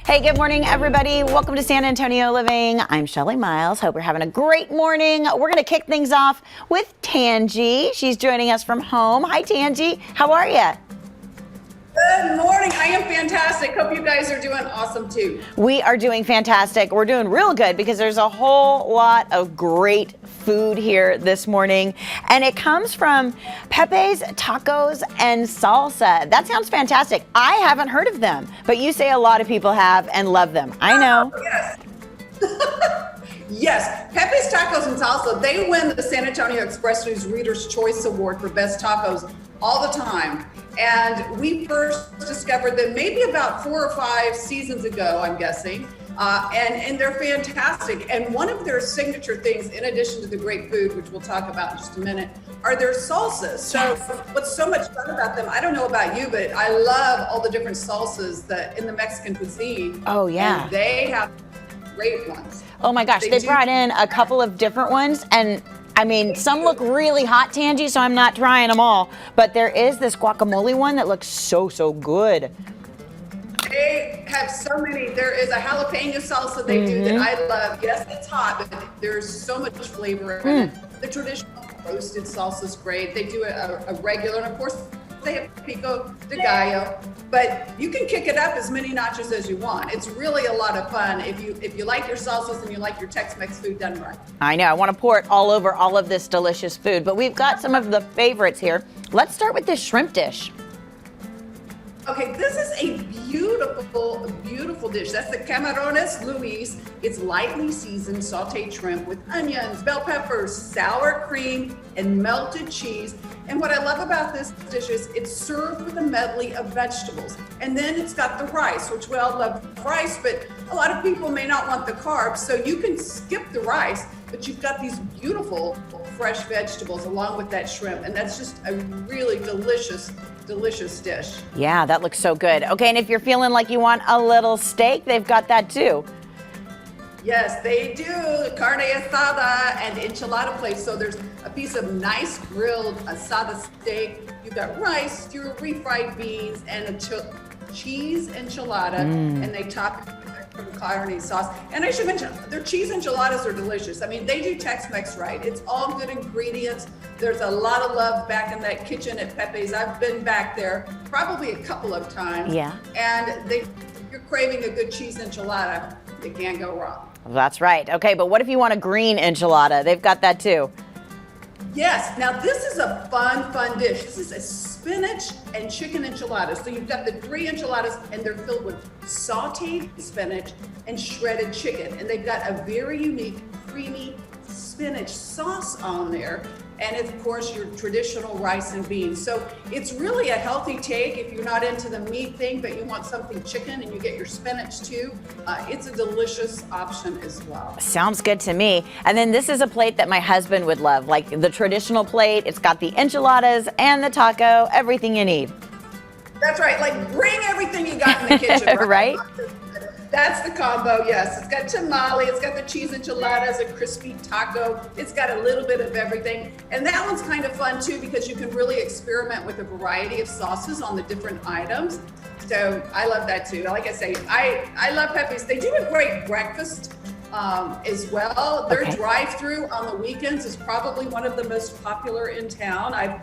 Hey, good morning, everybody. Welcome to San Antonio Living. I'm Shelly Miles. Hope you're having a great morning. We're going to kick things off with Tanji. She's joining us from home. Hi, Tanji. How are you? Good morning. I am fantastic. Hope you guys are doing awesome too. We are doing fantastic. We're doing real good because there's a whole lot of great food here this morning. And it comes from Pepe's Tacos and Salsa. That sounds fantastic. I haven't heard of them, but you say a lot of people have and love them. I know. Yes. Yes, Pepe's Tacos and Salsa, they win the San Antonio Express News Reader's Choice Award for Best Tacos all the time. And we first discovered them maybe about 4 or 5 seasons ago, I'm guessing. And they're fantastic. And one of their signature things, in addition to the great food, which we'll talk about in just a minute, are their salsas. So what's so much fun about them, I don't know about you, but I love all the different salsas that in the Mexican cuisine. Oh, yeah. And they have great ones. Oh my gosh, they brought in a couple of different ones, and I mean, some look really hot, Tanji, so I'm not trying them all, but there is this guacamole one that looks so good. They have so many. There is a jalapeno salsa they do that I love. Yes, it's hot, but there's so much flavor in it. The traditional roasted salsa is great. They do a regular, and of course, they have pico de gallo, but you can kick it up as many notches as you want. It's really a lot of fun if you like your salsas and you like your Tex-Mex food done right. I know, I want to pour it all over all of this delicious food, but we've got some of the favorites here. Let's start with this shrimp dish. Okay, this is a beautiful dish. That's the Camarones Luis. It's lightly seasoned sauteed shrimp with onions, bell peppers, sour cream, and melted cheese. And what I love about this dish is it's served with a medley of vegetables. And then it's got the rice, which we all love rice, but a lot of people may not want the carbs. So you can skip the rice, but you've got these beautiful fresh vegetables along with that shrimp. And that's just a really delicious dish. Yeah, that looks so good. Okay, and if you're feeling like you want a little steak, they've got that too. Yes, they do. Carne asada and enchilada place. So there's a piece of nice grilled asada steak. You've got rice, your refried beans, and a cheese enchilada, and they top it with carne sauce. And I should mention, their cheese enchiladas are delicious. I mean, they do Tex-Mex right. It's all good ingredients. There's a lot of love back in that kitchen at Pepe's. I've been back there probably a couple of times. Yeah. And if you're craving a good cheese enchilada, you can't go wrong. That's right. Okay, but what if you want a green enchilada? They've got that too. Yes. Now this is a fun dish. This is a spinach and chicken enchilada. So you've got the 3 enchiladas and they're filled with sauteed spinach and shredded chicken. And they've got a very unique creamy spinach sauce on there. And of course your traditional rice and beans. So it's really a healthy take if you're not into the meat thing, but you want something chicken and you get your spinach too. It's a delicious option as well. Sounds good to me. And then this is a plate that my husband would love, like the traditional plate. It's got the enchiladas and the taco, everything you need. That's right. Like bring everything you got in the kitchen. Right? That's the combo, yes. It's got tamale, it's got the cheese enchiladas, a crispy taco. It's got a little bit of everything. And that one's kind of fun too because you can really experiment with a variety of sauces on the different items. So I love that too. Like I say, I love Pepe's. They do a great breakfast as well. Their drive-through on the weekends is probably one of the most popular in town. I've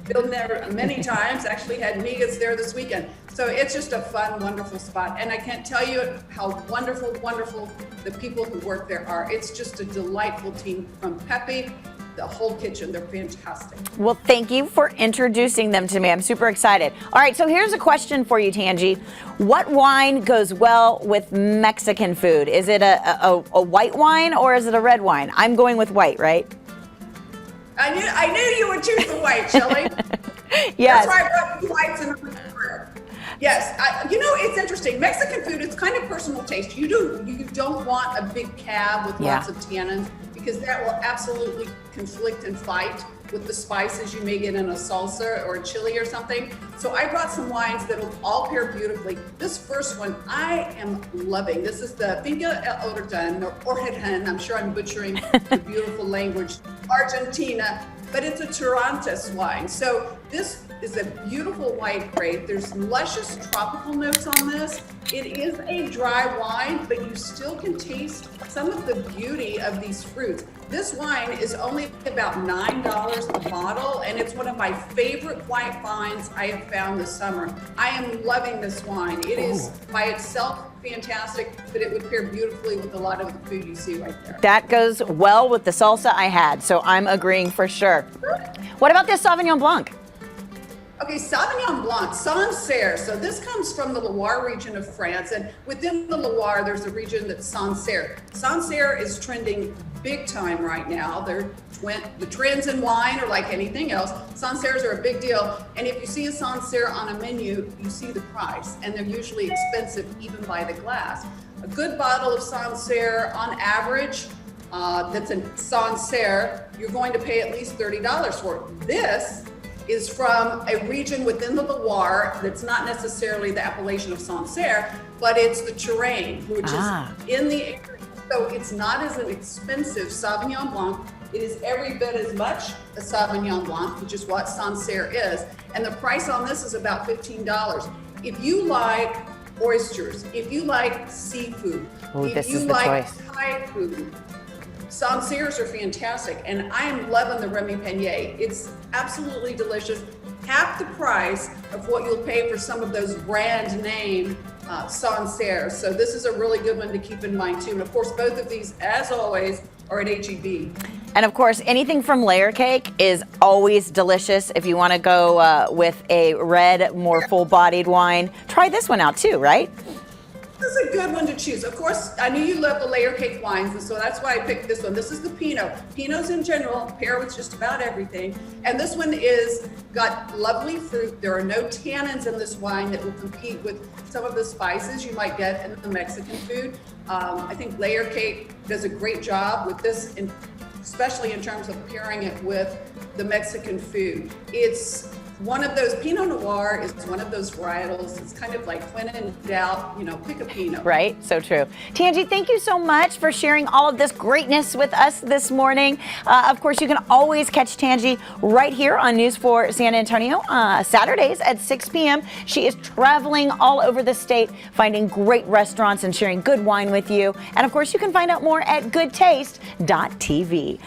been there many times, actually had migas there this weekend. So it's just a fun, wonderful spot. And I can't tell you how wonderful the people who work there are. It's just a delightful team from Pepe, the whole kitchen. They're fantastic. Well, thank you for introducing them to me. I'm super excited. All right, so here's a question for you, Tanji. What wine goes well with Mexican food? Is it a white wine or is it a red wine? I'm going with white, right? I knew you would choose the white, Shelley. Yes. That's why I brought the whites in the prayer. Yes, it's interesting. Mexican food is kind of personal taste. You don't want a big cab with lots of tannins because that will absolutely conflict and fight with the spices you may get in a salsa or a chili or something. So I brought some wines that'll all pair beautifully. This first one I am loving. This is the Finca El Orhejan. I'm sure I'm butchering the beautiful language, Argentina, but it's a Torrontés wine. So this is a beautiful white grape. There's luscious tropical notes on this. It is a dry wine, but you still can taste some of the beauty of these fruits. This wine is only about $9 a bottle, and it's one of my favorite white wines I have found this summer. I am loving this wine. It is by itself fantastic, but it would pair beautifully with a lot of the food you see right there. That goes well with the salsa I had, so I'm agreeing for sure. What about this Sauvignon Blanc? Okay, Sauvignon Blanc, Sancerre. So this comes from the Loire region of France, and within the Loire, there's a region that's Sancerre. Sancerre is trending big time right now. The trends in wine are like anything else. Sancerres are a big deal, and if you see a Sancerre on a menu, you see the price, and they're usually expensive even by the glass. A good bottle of Sancerre, on average, that's a Sancerre, you're going to pay at least $30 for it. This is from a region within the Loire that's not necessarily the appellation of Sancerre, but it's the Touraine, which is in the area. So it's not as an expensive Sauvignon Blanc. It is every bit as much a Sauvignon Blanc, which is what Sancerre is. And the price on this is about $15. If you like oysters, if you like seafood, if you like Thai food, Sancerres are fantastic, and I am loving the Remy Panier. It's absolutely delicious. Half the price of what you'll pay for some of those brand name Sancerres. So this is a really good one to keep in mind too. And of course, both of these, as always, are at HEB. And of course, anything from Layer Cake is always delicious. If you want to go with a red, more full-bodied wine, try this one out too, right? This is a good one to choose. Of course, I knew you love the layer cake wines, and so that's why I picked this one. This is the Pinot. Pinots in general pair with just about everything. And this one is got lovely fruit. There are no tannins in this wine that will compete with some of the spices you might get in the Mexican food. I think layer cake does a great job with this, especially in terms of pairing it with the Mexican food. It's one of those, Pinot Noir is one of those varietals. It's kind of like when in doubt, pick a Pinot. Right, so true. Tanji, thank you so much for sharing all of this greatness with us this morning. Of course, you can always catch Tanji right here on News 4 San Antonio, Saturdays at 6 p.m. She is traveling all over the state, finding great restaurants and sharing good wine with you. And of course, you can find out more at goodtaste.tv.